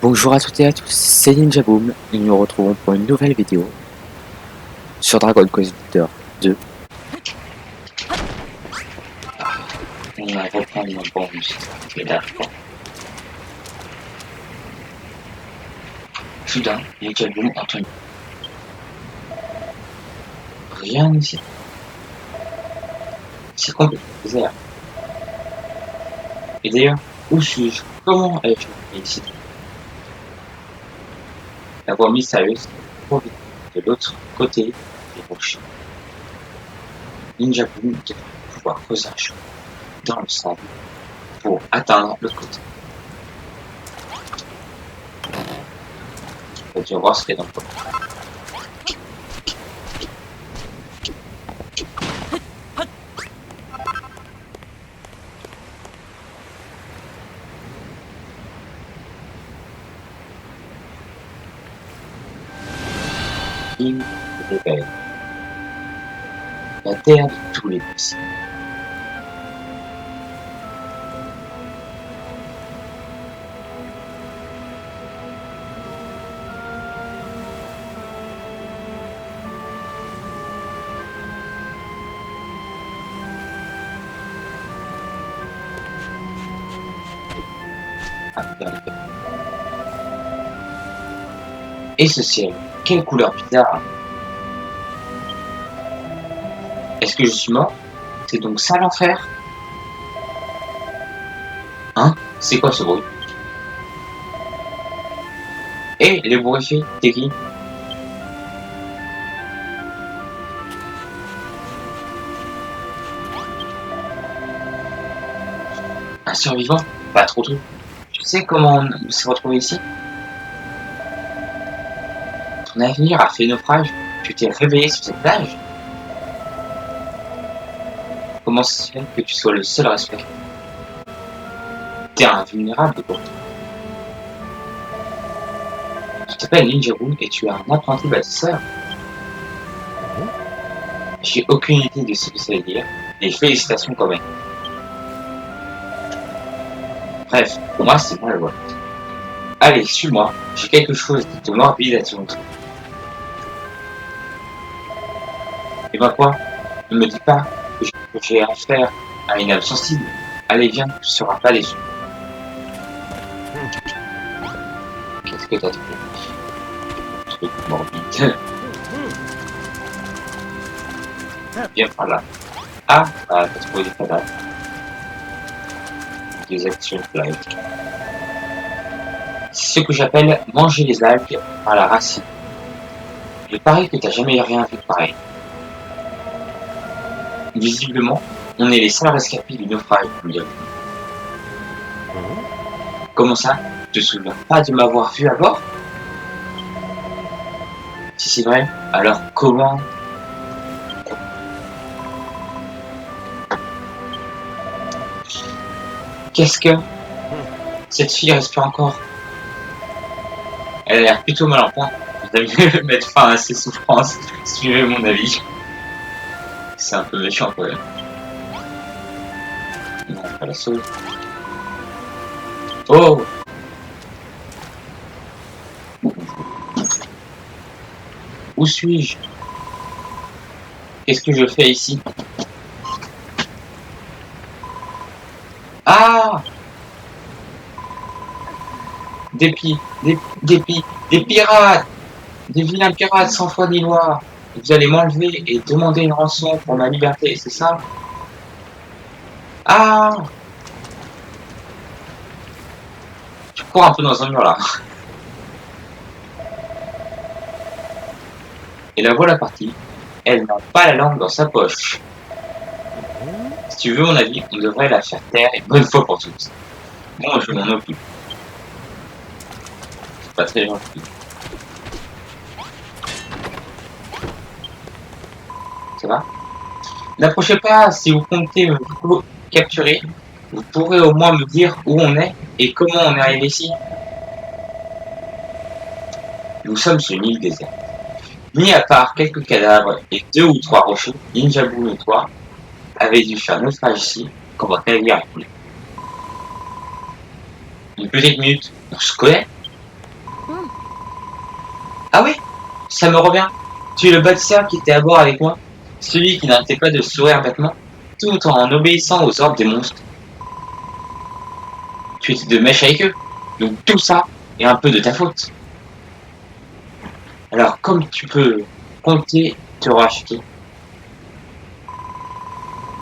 Bonjour à toutes et à tous, c'est Ninja Boom et nous nous retrouvons pour une nouvelle vidéo sur Dragon Quest Builder 2. On va reprendre mon bon et d'accord. Soudain, Ninja Boom entend rien ici. C'est complètement bizarre. Et d'ailleurs, où suis-je? Comment ai-je arrivé ici? La voix mystérieuse provient de l'autre côté des roches. Ninja Boom devrait pouvoir creuser un chemin dans le sable pour atteindre l'autre côté. On va voir ce qu'il y a dans le coin. Il révèle la terre de tous les possibles. Et ce ciel, quelle couleur bizarre! Est-ce que je suis mort? C'est donc ça l'enfer? Hein? C'est quoi ce bruit? Hé, les bourriffés, t'es qui? Un survivant? Pas trop tôt. Tu sais comment on s'est retrouvé ici? Ton avenir a fait naufrage. Tu t'es réveillé sur cette plage? Comment ça se fait que tu sois le seul respect? T'es invulnérable, quoi. Tu t'appelles Ninja Boom et tu es un apprenti bâtisseur. J'ai aucune idée de ce que ça veut dire, et félicitations quand même. Bref, pour moi c'est moi le voilà. Allez, suis-moi, j'ai quelque chose de morbide à te montrer. Et ben quoi? Ne me dis pas que j'ai affaire à une âme sensible. Allez, viens, tu seras pas déçu. Qu'est-ce que t'as trouvé? Un truc morbide. Viens par là. Ah, t'as trouvé des cadavres. Des actions live. C'est ce que j'appelle manger les algues par la racine. Il paraît que t'as jamais rien vu de pareil. Visiblement, on est les seuls rescapés du naufrage, je dirais. Comment ça? Tu te souviens pas de m'avoir vu à bord? Si c'est vrai, alors comment? Qu'est-ce que... Cette fille respire encore. Elle a l'air plutôt mal en point. Vous avez mettre fin à ses souffrances, suivez mon avis. C'est un peu méchant quand même. Non, pas la sauve. Oh! Où suis-je? Qu'est-ce que je fais ici? Ah! Des pirates! Des vilains pirates sans foi ni loi! Vous allez m'enlever et demander une rançon pour ma liberté, c'est ça? Ah! Je cours un peu dans un mur là. Et la voilà partie. Elle n'a pas la langue dans sa poche. Si tu veux mon avis, on devrait la faire taire une bonne fois pour toutes. Bon, je m'en occupe. C'est pas très gentil. Ça va? N'approchez pas, si vous comptez me capturer, vous pourrez au moins me dire où on est et comment on est arrivé ici. Nous sommes sur une île déserte. Mis à part quelques cadavres et 2 ou 3 rochers, Ninja Boom et toi avez dû faire naufrage ici quand votre navire a coulé. Une petite minute, on se connaît? Ah oui, ça me revient. Tu es le bâtisseur qui était à bord avec moi. Celui qui n'arrêtait pas de sourire bêtement, tout en obéissant aux ordres des monstres. Tu étais de mèche avec eux. Donc tout ça est un peu de ta faute. Alors comme tu peux compter te racheter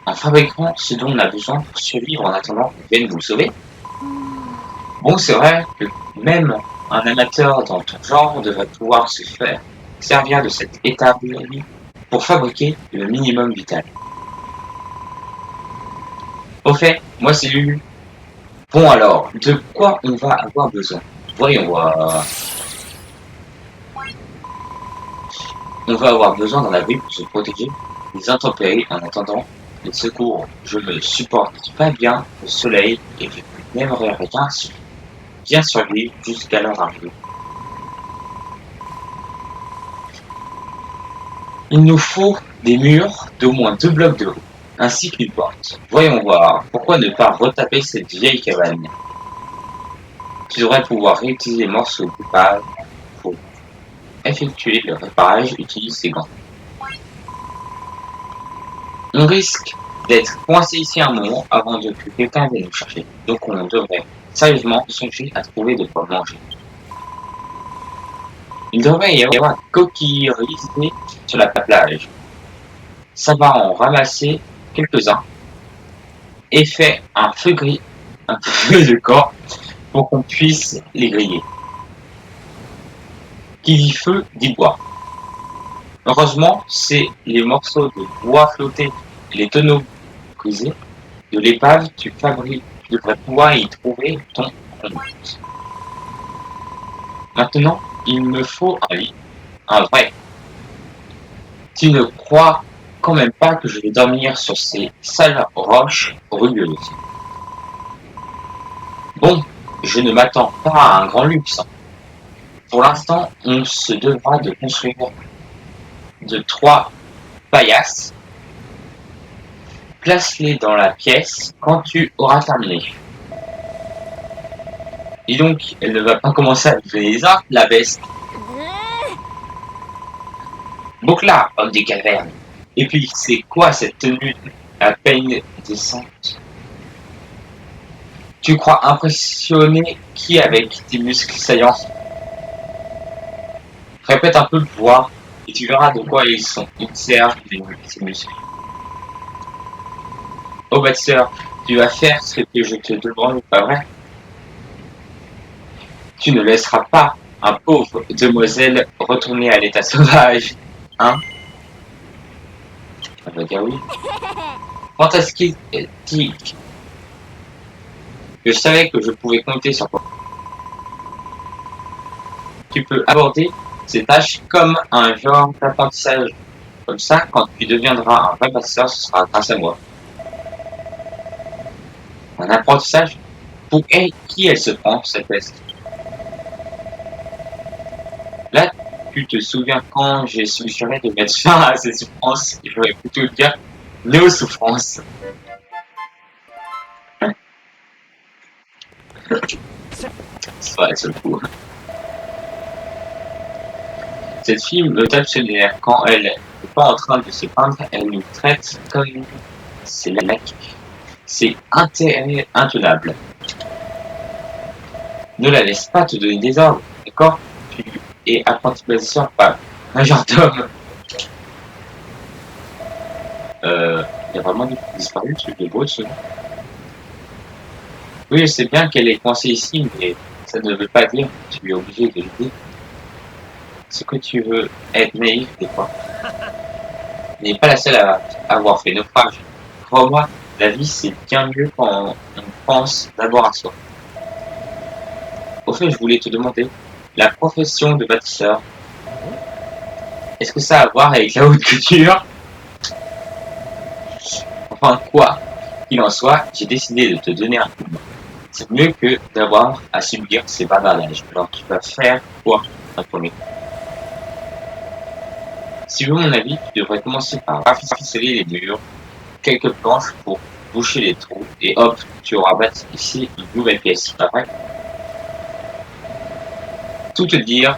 en fabriquant ce dont on a besoin pour survivre en attendant qu'on vienne vous sauver. Bon, c'est vrai que même un amateur dans ton genre devrait pouvoir se faire servir de cette établi pour fabriquer le minimum vital. Au fait, moi c'est Lulu. Bon alors, de quoi on va avoir besoin? Voyons voir. On va avoir besoin d'un abri pour se protéger des intempéries en attendant les secours. Je ne supporte pas bien le soleil et je n'aimerais bien survivre jusqu'à leur arrivée. Il nous faut des murs d'au moins 2 blocs de haut, ainsi qu'une porte. Voyons voir, pourquoi ne pas retaper cette vieille cabane? Tu devrais pouvoir réutiliser les morceaux de pave pour effectuer le réparage, utilise ces gants. On risque d'être coincé ici un moment avant que quelqu'un vienne nous chercher, donc on devrait sérieusement songer à trouver de quoi manger. Il devrait y avoir des coquilles risées sur la plage. Ça va en ramasser quelques-uns et fait un feu de corps pour qu'on puisse les griller. Qui dit feu dit bois. Heureusement, c'est les morceaux de bois flottés et les tonneaux brisés de l'épave tu devrais pouvoir y trouver ton compte. Maintenant, il me faut un lit, un vrai. Tu ne crois quand même pas que je vais dormir sur ces sales roches rugueuses. Bon, je ne m'attends pas à un grand luxe. Pour l'instant, on se devra de construire de 3 paillasses. Place-les dans la pièce quand tu auras terminé. Et donc, elle ne va pas commencer à lever les arbres, la veste. Bouclard, homme des cavernes. Et puis, c'est quoi cette tenue à peine décente? Tu crois impressionner qui avec tes muscles saillants? Répète un peu le pouvoir et tu verras de quoi ils sont. Ils servent ces muscles. Oh bâtisseur, tu vas faire ce que je te demande, pas vrai? Tu ne laisseras pas un pauvre demoiselle retourner à l'état sauvage, hein? On va dire oui. Fantastique. Je savais que je pouvais compter sur toi. Tu peux aborder ces tâches comme un genre d'apprentissage. Comme ça, quand tu deviendras un vrai bâtisseur, ce sera grâce à moi. Un apprentissage? Pour elle, qui elle se prend, cette veste? Là, tu te souviens quand j'ai suggéré de mettre fin à ces souffrances? J'aurais plutôt dire nos souffrances. C'est vrai, c'est le coup. Cette fille me tape sur les nerfs. Quand elle n'est pas en train de se peindre, elle nous traite comme c'est lacs. C'est intenable. Ne la laisse pas te donner des ordres, d'accord? Tu es apprenti bâtisseur, pas un genre d'homme. Il y a vraiment disparu ce de beau dessus. Oui, je sais bien qu'elle est coincée ici, mais ça ne veut pas dire que tu es obligé de l'aider. Ce que tu veux être naïf des fois. Tu n'es pas la seule à avoir fait naufrage. Crois-moi, la vie c'est bien mieux quand on pense d'abord à soi. Au fait, je voulais te demander, la profession de bâtisseur, est-ce que ça a à voir avec la haute couture? Enfin, quoi qu'il en soit, j'ai décidé de te donner un coup de main. C'est mieux que d'avoir à subir ces bavardages. Alors tu vas faire quoi en premier? Si tu veux mon avis, tu devrais commencer par rafistoler les murs, quelques planches pour boucher les trous, et hop, tu auras bâti ici une nouvelle pièce, pas vrai? Tout te dire,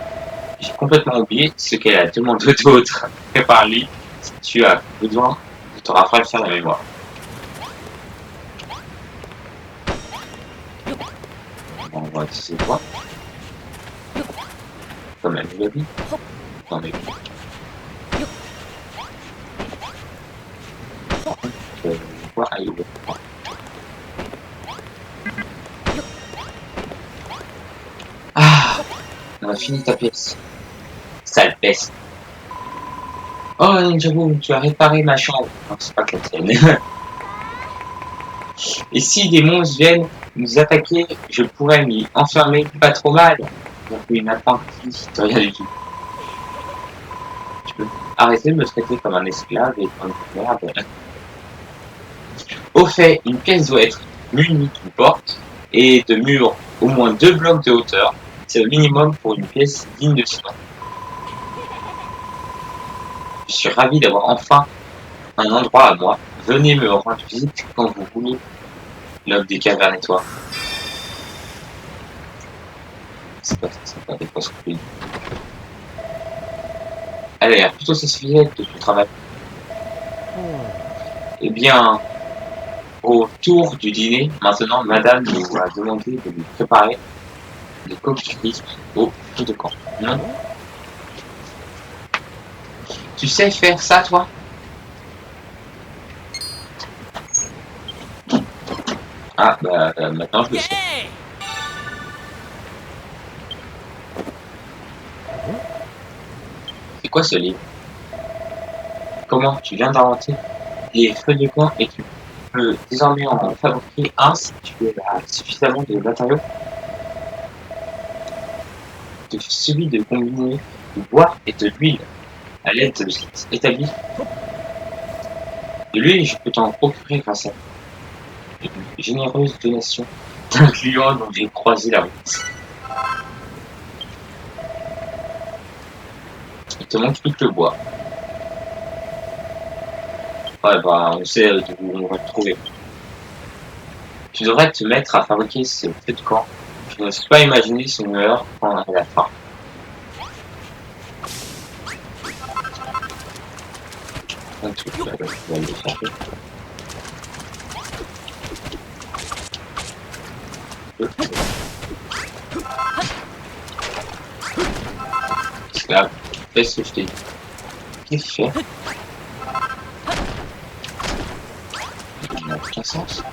J'ai complètement oublié ce qu'elle a demandé d'autre. Prépare-lui si tu as besoin de te rafraîchir la mémoire. Bon, on va utiliser quoi? Comme elle nous l'a dit. Non mais... Quoi? Ah, il ouvre. Ah, on a fini ta pièce. Sale peste. Oh, Ninja Boom, tu as réparé ma chambre. Non, c'est pas que la tienne. Et si des monstres viennent nous attaquer, je pourrais m'y enfermer pas trop mal. Donc une appendicite, rien du tout. Tu peux arrêter de me traiter comme un esclave et comme une merde. Au fait, une pièce doit être munie d'une porte et de murs au moins 2 blocs de hauteur. C'est le minimum pour une pièce digne de ce nom. Je suis ravi d'avoir enfin un endroit à moi. Venez me rendre visite quand vous voulez. L'homme des cavernes et toi. C'est pas des postes compliqués. Elle a l'air plutôt satisfaite de ton travail. Eh bien, au tour du dîner, maintenant, madame nous a demandé de lui préparer des coquilles crisp au feu de camp. Non? Tu sais faire ça, toi? Ah, bah, maintenant je le sais. C'est quoi ce livre? Comment tu viens d'inventer les feux de camp et tu peux désormais en fabriquer un si tu as suffisamment de matériaux? Il suffit de combiner du bois et de l'huile à l'aide de sites établis. De l'huile, je peux t'en procurer grâce à une généreuse donation d'un client dont j'ai croisé la route. Il te manque plus que le bois. Ouais, bah, on sait d'où on va le trouver. Tu devrais te mettre à fabriquer ce feu de camp. Je n'ose pas imaginer son heure quand elle a faim. Un truc, là, je vais aller le chercher. Esclave, fais ce que je t'ai dit. Qu'est-ce que tu fais? Ça n'a aucun sens.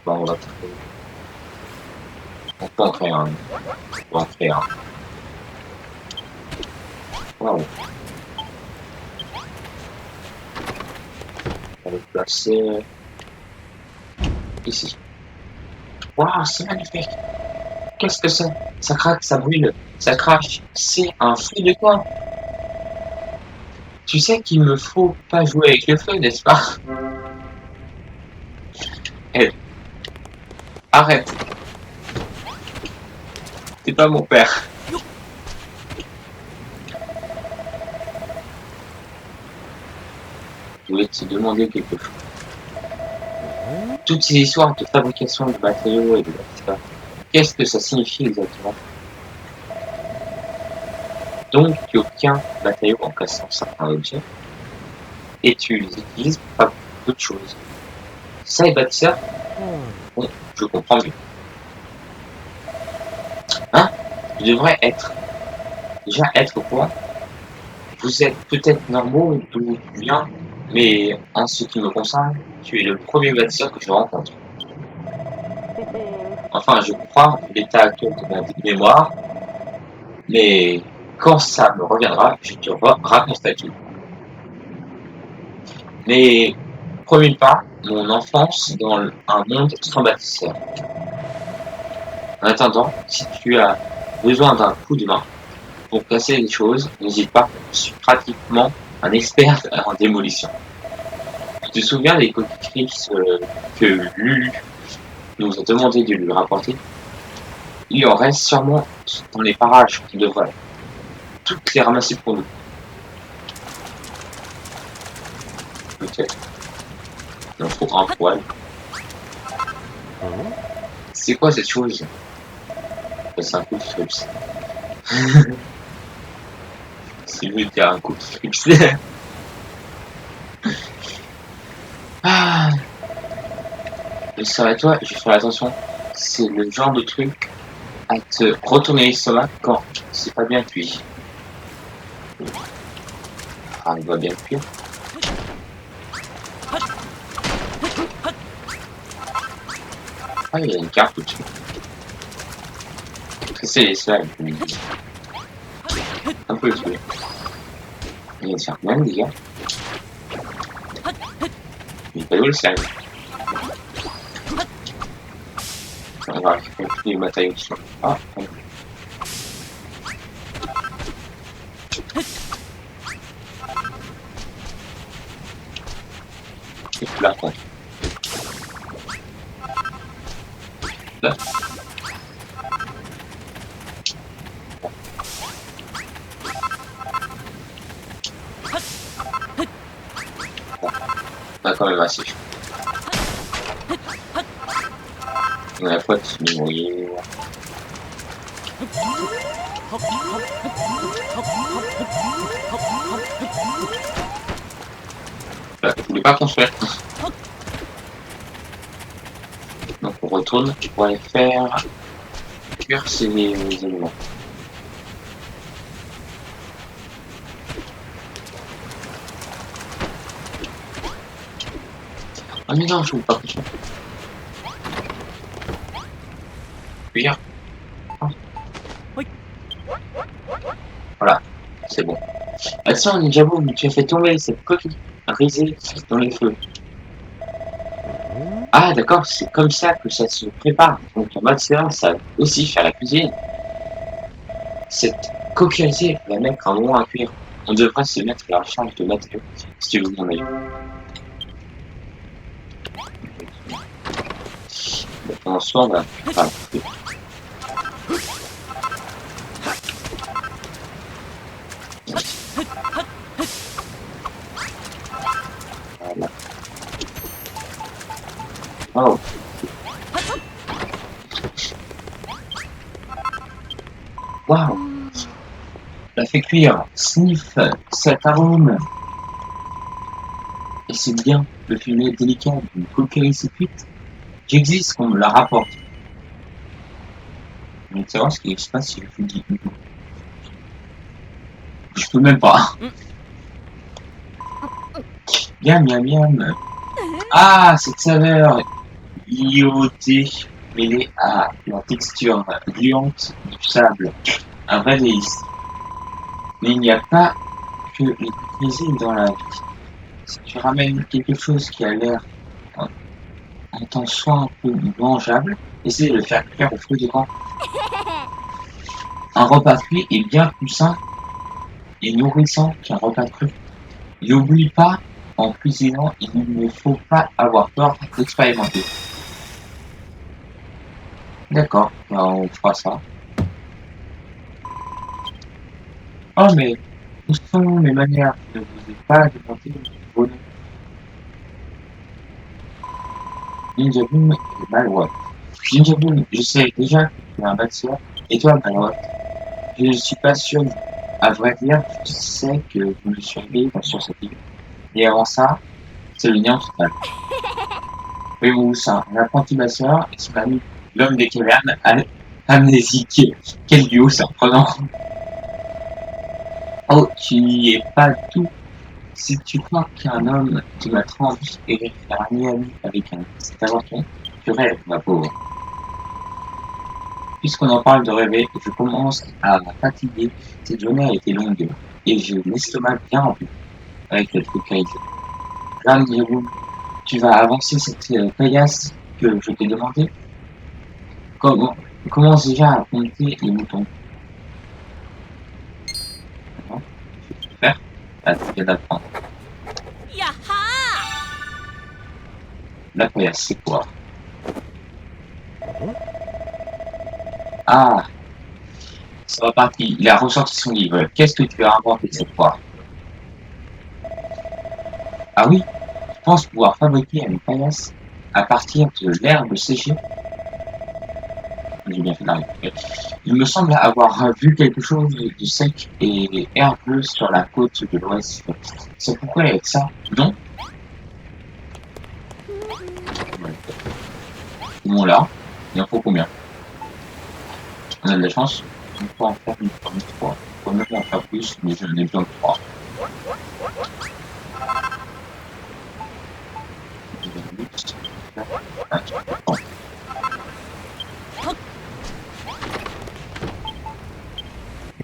Bon, on va trouver. On peut en créer un. On va en créer un. Waouh. On va le placer ici. Waouh, c'est magnifique. Qu'est-ce que c'est? Ça craque, ça brûle, ça crache. C'est un feu de camp. Tu sais qu'il me faut pas jouer avec le feu, n'est-ce pas? Hey, arrête. T'es pas mon père. Je voulais te demander quelque chose. Toutes ces histoires de fabrication de matériaux et de bâtiments, qu'est-ce que ça signifie exactement? Donc, tu obtiens matériaux en cassant certains objets et tu les utilises pour faire d'autres choses. Ça et bâtisseur? Bon, je comprends mieux. Hein? Tu devrais déjà être au point. Vous êtes peut-être normaux d'où tu viens, mais en ce qui me concerne, tu es le premier bâtisseur que je rencontre. Enfin, je crois l'état actuel de ma mémoire, mais quand ça me reviendra, je te raconterai tout. Mais premier pas, mon enfance dans un monde sans bâtisseur. En attendant, si tu as besoin d'un coup de main pour casser les choses, n'hésite pas, je suis pratiquement un expert en démolition. Tu te souviens des coquilles que Lulu nous a demandé de lui rapporter? Il en reste sûrement dans les parages qui devraient toutes les ramasser pour nous. Peut-être. Il en faut un poil. C'est quoi cette chose? C'est un cookie strips. C'est mieux de dire un cookie strips. Ah, ça va toi, je vais faire attention. C'est le genre de truc à te retourner l'estomac quand c'est pas bien cuit. Ah, il va bien cuire. Ah, il y a une carte au-dessus. C'est les slides. Un peu le truc. Il y a faire même des gars. Il est pas où le slide? On va récupérer les matériaux dessus. Ah, bon. Et puis là, quoi. Là. On a quand même assez. On a pas de se mouiller. Je voulais pas construire. Donc on retourne pour aller faire cuire ces éléments. Ah mais non, je veux pas construire. Cuire. Voilà, c'est bon. Ah tiens, Ninjago, tu as fait tomber cette coquille risée dans les feux. Ah d'accord, c'est comme ça que ça se prépare. Donc en mode séance, ça va aussi faire la cuisine. Cette coquille risée va mettre un moment à cuire. On devrait se mettre à la charge de matériaux si tu veux mon avis. En soi, on va faire le truc. Voilà. Oh. Waouh. La fait cuire. Sniff cet arôme. Et c'est bien le filet délicat d'une coquille cuite. J'existe qu'on me la rapporte. Je veux savoir ce qui se passe si je vous dis. Je peux même pas. Miam, miam, miam. Ah, cette saveur iodée mêlée à la texture gluante du sable. Un vrai délice. Mais il n'y a pas que les plaisirs dans la vie. Si tu ramènes quelque chose qui a l'air en tant soit un peu mangeable, essaie de le faire cuire au feu de camp. Un repas cuit est bien plus sain et nourrissant qu'un repas cru. N'oublie pas, en cuisinant, il ne faut pas avoir peur d'expérimenter. D'accord, on fera ça. Oh mais, où sont mes manières? Je ne vous ai pas demandé de voler. Ninja Boom et Malwatt. Ninja Boom, je sais déjà que tu es un bâtisseur. Et toi, Malwatt? Je ne suis pas sûr. À vrai dire, je sais que je me suis réveillé sur cette île. Et avant ça, c'est le néant total. Voyez-vous ça, un apprenti masseur et son ami, l'homme des cavernes, amnésique. Quel duo surprenant. Oh, tu n'y es pas tout. Si tu crois qu'un homme de ma trempe irait faire ami avec cet aventure, tu rêves, ma pauvre. Puisqu'on en parle de rêver, je commence à fatiguer. Cette journée a été longue et j'ai l'estomac bien rempli avec le truc à écrire. Là, tu vas avancer cette paillasse que je t'ai demandé. Commence déjà à compter les moutons. D'accord, je vais faire. Là, tu viens d'apprendre. La paillasse, c'est quoi? Ah, ça va partir. Il a ressorti son livre. Qu'est-ce que tu as inventé cette fois? Ah oui, tu penses pouvoir fabriquer une paillasse à partir de l'herbe séchée? j'ai bien fait d'arriver. Il me semble avoir vu quelque chose de sec et herbeux sur la côte de l'ouest. C'est pourquoi avec ça? Non? Bon là, il en faut combien? On a de la chance. On peut en faire une fois, 3. On peut même en faire plus, mais j'en ai besoin de 3.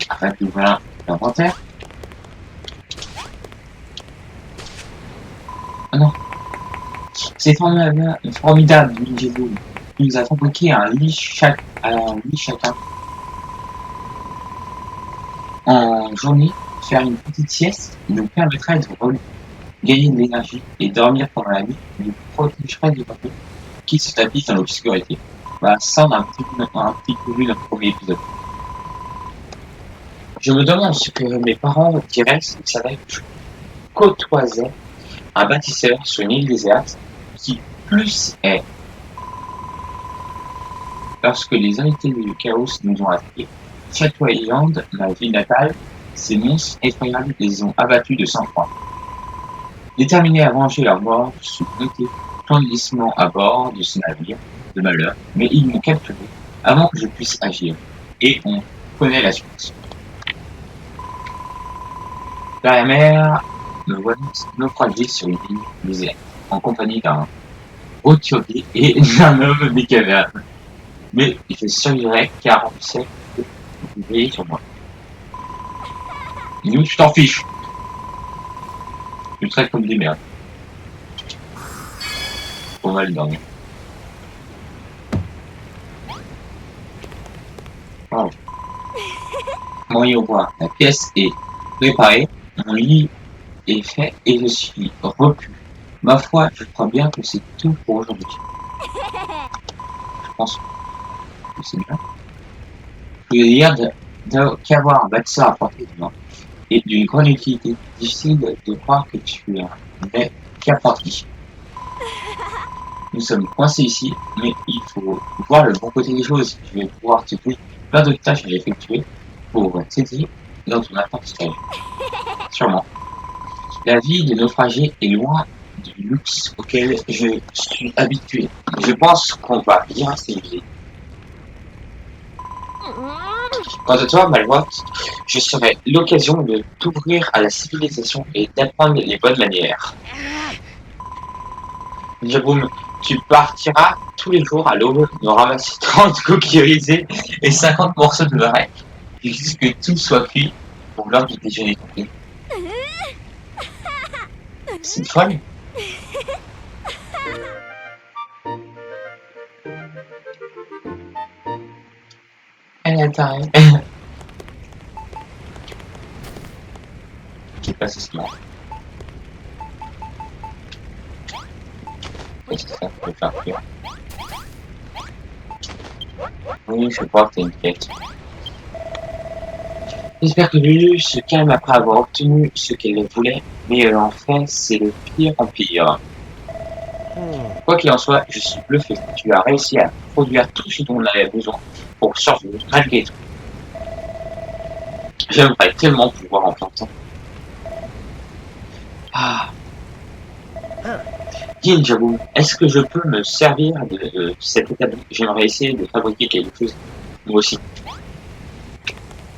Arrête d'ouvrir l'inventaire. Ah non. C'est formidable, Ninjago. Il nous a fabriqué un lit chacun. En journée, faire une petite sieste nous permettrait de gagner de l'énergie et dormir pendant la nuit nous protégerait du vampire qui se tapisse dans l'obscurité. Voilà, ça on a un petit peu vu dans le premier épisode. Je me demande ce que mes parents diraient s'ils savaient que je côtoisais un bâtisseur sur une île déserte qui plus est lorsque les invités du chaos nous ont attaqués. Chateau Island, ma ville natale, ces monstres effroyables les ont abattus de sang-froid. Déterminés à venger leur mort, je suis monté clandestinement à bord de ce navire de malheur, mais ils m'ont capturé avant que je puisse agir. Et on connaît la suite. Dans la mer, me voilà naufragé sur une île déserte, en compagnie d'un roturier et d'un homme des cavernes. Mais je survivrai car on sait que vous veillez sur moi. Nous, tu t'en fiches. Tu me traites comme des merdes. Faut mal dormir. Oh. Bon, et au revoir. La pièce est préparée, mon lit est fait et je suis repu. Ma foi, je crois bien que c'est tout pour aujourd'hui. Je pense que c'est bien. Je veux dire qu'avoir un bâtisseur à portée de main et d'une grande utilité. Difficile de croire que tu n'es qu'apprenti. Nous sommes coincés ici, mais il faut voir le bon côté des choses. Je vais pouvoir te donner plein d'autres tâches à effectuer pour t'aider dans ton apprentissage. Sûrement. La vie de naufragé est loin du luxe auquel je suis habitué. Je pense qu'on va bien s'élever. Quant à toi, Malvoie, je serai l'occasion de t'ouvrir à la civilisation et d'apprendre les bonnes manières. Jaboum, tu partiras tous les jours à l'aube de ramasser 30 coquilles risées et 50 morceaux de varech, jusqu'à ce que tout soit cuit pour l'heure du déjeuner compris. C'est folle. Elle a taré. J'ai passé ce moment. Qu'est-ce que ça peut faire cuire? Oui, je crois que t'as une quête. J'espère que Lulu se calme après avoir obtenu ce qu'elle voulait, mais en fait, c'est le pire en pire. Quoi qu'il en soit, je suis bluffé. Tu as réussi à produire tout ce dont on avait besoin pour survivre malgré tout. J'aimerais tellement pouvoir en faire ça. Ah. Dis, j'avoue, est-ce que je peux me servir de cette étape? J'aimerais essayer de fabriquer quelque chose, moi aussi.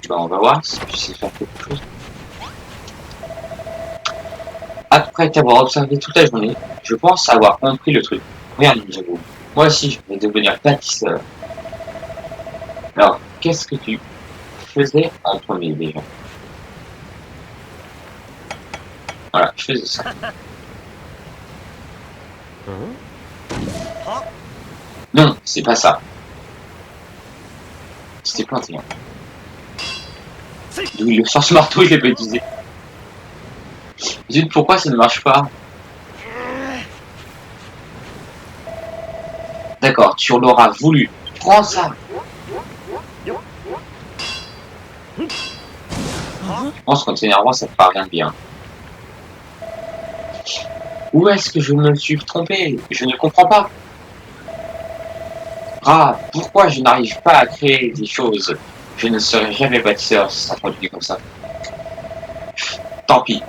Ben, on va voir si tu sais faire quelque chose. Après t'avoir observé toute la journée, je pense avoir compris le truc. Regarde, j'avoue. Moi aussi, je vais devenir pâtisseur. Alors, qu'est-ce que tu faisais en premier déjà? Voilà, je faisais ça. Non, c'est pas ça. C'était planté. Hein. D'où il sort ce marteau, je l'ai pas utilisé. Zut, pourquoi ça ne marche pas? D'accord, tu l'auras voulu. Prends ça. Je pense qu'en t'énervant, ça te fera rien de bien. Où est-ce que je me suis trompé? Je ne comprends pas. Ah, pourquoi je n'arrive pas à créer des choses? Je ne serai jamais bâtisseur si ça continue comme ça. Tant pis.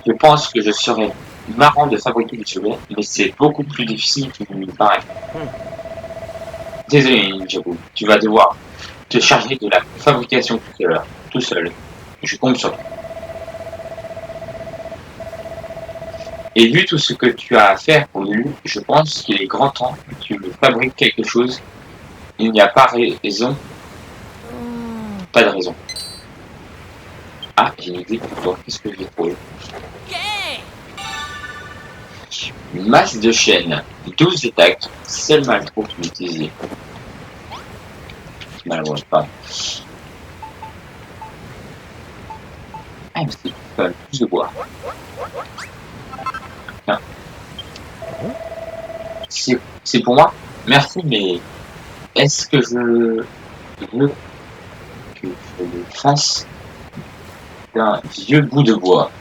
Je pense que je serais marrant de fabriquer des objets, mais c'est beaucoup plus difficile qu'il ne me paraît. Désolé, Ninjago, tu vas devoir te charger de la fabrication tout seul. Je compte sur toi. Et vu tout ce que tu as à faire pour nous, je pense qu'il est grand temps que tu fabriques quelque chose. Il n'y a pas raison. Pas de raison. Ah, j'ai une idée pour toi. Qu'est-ce que je vais trouver? Une masse de chaînes, 12 attaques, seul mal trop utilisé. Malheureusement pas. Ah, mais c'est quand même plus de bois. Tiens. C'est pour moi? Merci, mais est-ce que je veux que je le fasse d'un vieux bout de bois?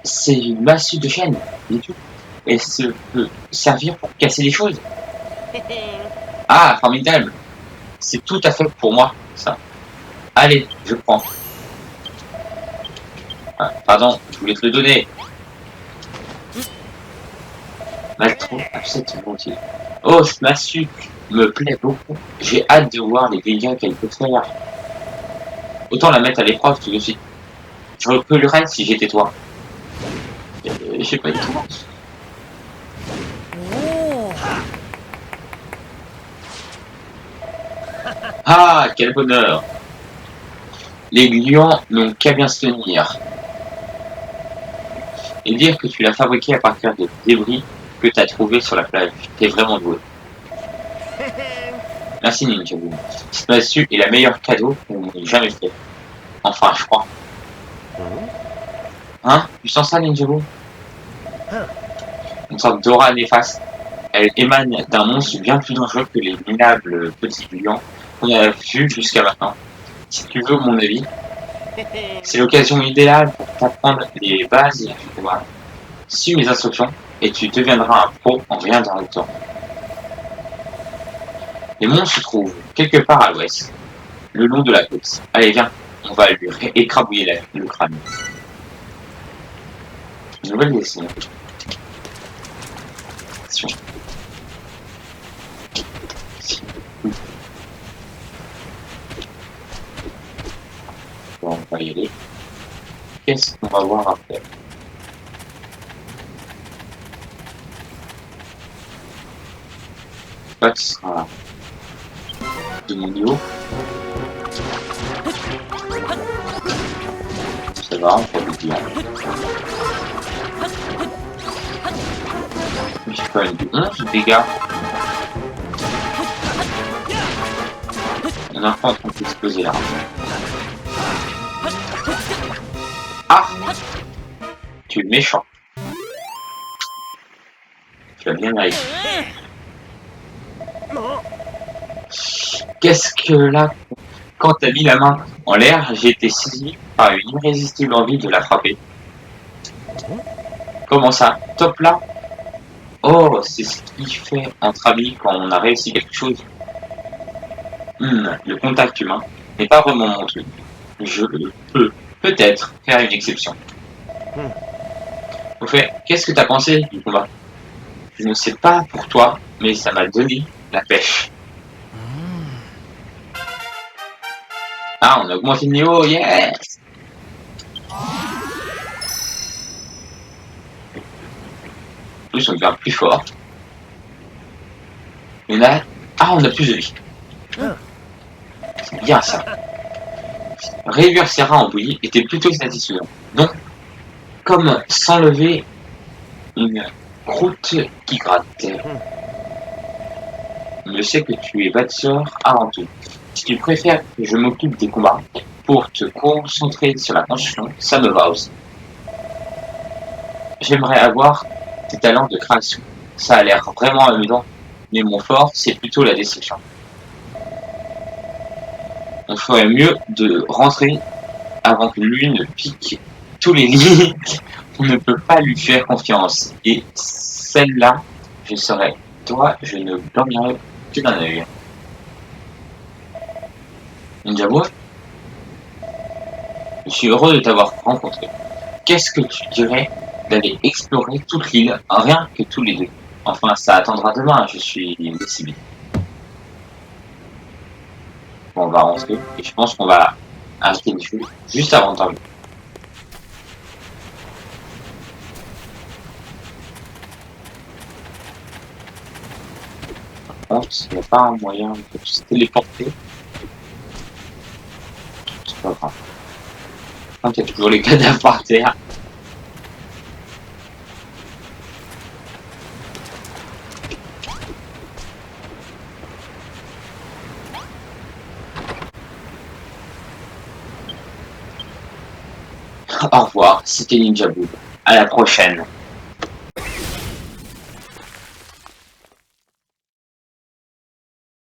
C'est une massue de chaîne, et tout. Et ça peut servir pour casser des choses. Ah, formidable. C'est tout à fait pour moi, ça. Allez, je prends. Ah, pardon, je voulais te le donner. Maltro, absolument utile. Oh, cette massue me plaît beaucoup. J'ai hâte de voir les dégâts qu'elle peut faire. Autant la mettre à l'épreuve tout de suite. Je reculerais si j'étais toi. Je sais pas du tout. Ah, quel bonheur! Les lions n'ont qu'à bien se tenir. Et dire que tu l'as fabriqué à partir de débris que tu as trouvé sur la plage. T'es vraiment doué. Merci Ninjago. Cette massue est la meilleure cadeau qu'on m'ait jamais fait. Enfin, je crois. Hein? Tu sens ça, Ninjago? Une sorte d'aura néfaste. Elle émane d'un monstre bien plus dangereux que les minables petits lions qu'on a vus jusqu'à maintenant. Si tu veux mon avis, c'est l'occasion idéale pour t'apprendre les bases du combat. Suis mes instructions et tu deviendras un pro en rien dans le temps. Les monstres se trouvent quelque part à l'ouest, le long de la côte. Allez, viens, on va lui écrabouiller le crâne. Une nouvelle destination. Bon, on va y aller. Qu'est-ce qu'on va voir après? Pas que ce sera de mon niveau. Ça va, on fait le bien. J'ai quand même du 11 dégâts. On a pas en train d'exploser là. Ah! Tu es méchant. Tu as bien mérité. Qu'est-ce que là? Quand t'as mis la main en l'air, j'ai été saisi par une irrésistible envie de la frapper. Comment ça? Top là? Oh, c'est ce qui fait entre amis quand on a réussi quelque chose. Le contact humain n'est pas vraiment mon truc. Je peux peut-être faire une exception. Au fait, qu'est-ce que t'as pensé du combat? Je ne sais pas pour toi, mais ça m'a donné la pêche. Ah, on a augmenté le niveau, yes! En plus, on devient plus fort. Et là, ah, on a plus de vie. C'est bien ça. Réduire ses reins en bouillie était plutôt satisfaisant. Donc, comme s'enlever une croûte qui gratte. Je sais que tu es bâtisseur avant tout. Si tu préfères que je m'occupe des combats pour te concentrer sur la construction, ça me va aussi. J'aimerais avoir tes talents de création. Ça a l'air vraiment amusant, mais mon fort, c'est plutôt la destruction. On ferait mieux de rentrer avant que lui ne pique tous les lits. On ne peut pas lui faire confiance. Et celle-là, je serais toi, je ne dormirai que d'un œil. Ninja Moon, je suis heureux de t'avoir rencontré. Qu'est-ce que tu dirais d'aller explorer toute l'île, rien que tous les deux? Enfin, ça attendra demain, je suis décidé. Bon, on va rentrer, et je pense qu'on va arrêter le jeu juste avant de dormir. Par contre, il n'y a pas un moyen de se téléporter. C'est pas grave. Par contre, il y a toujours les cadavres par terre. Au revoir, c'était Ninja Boob. À la prochaine.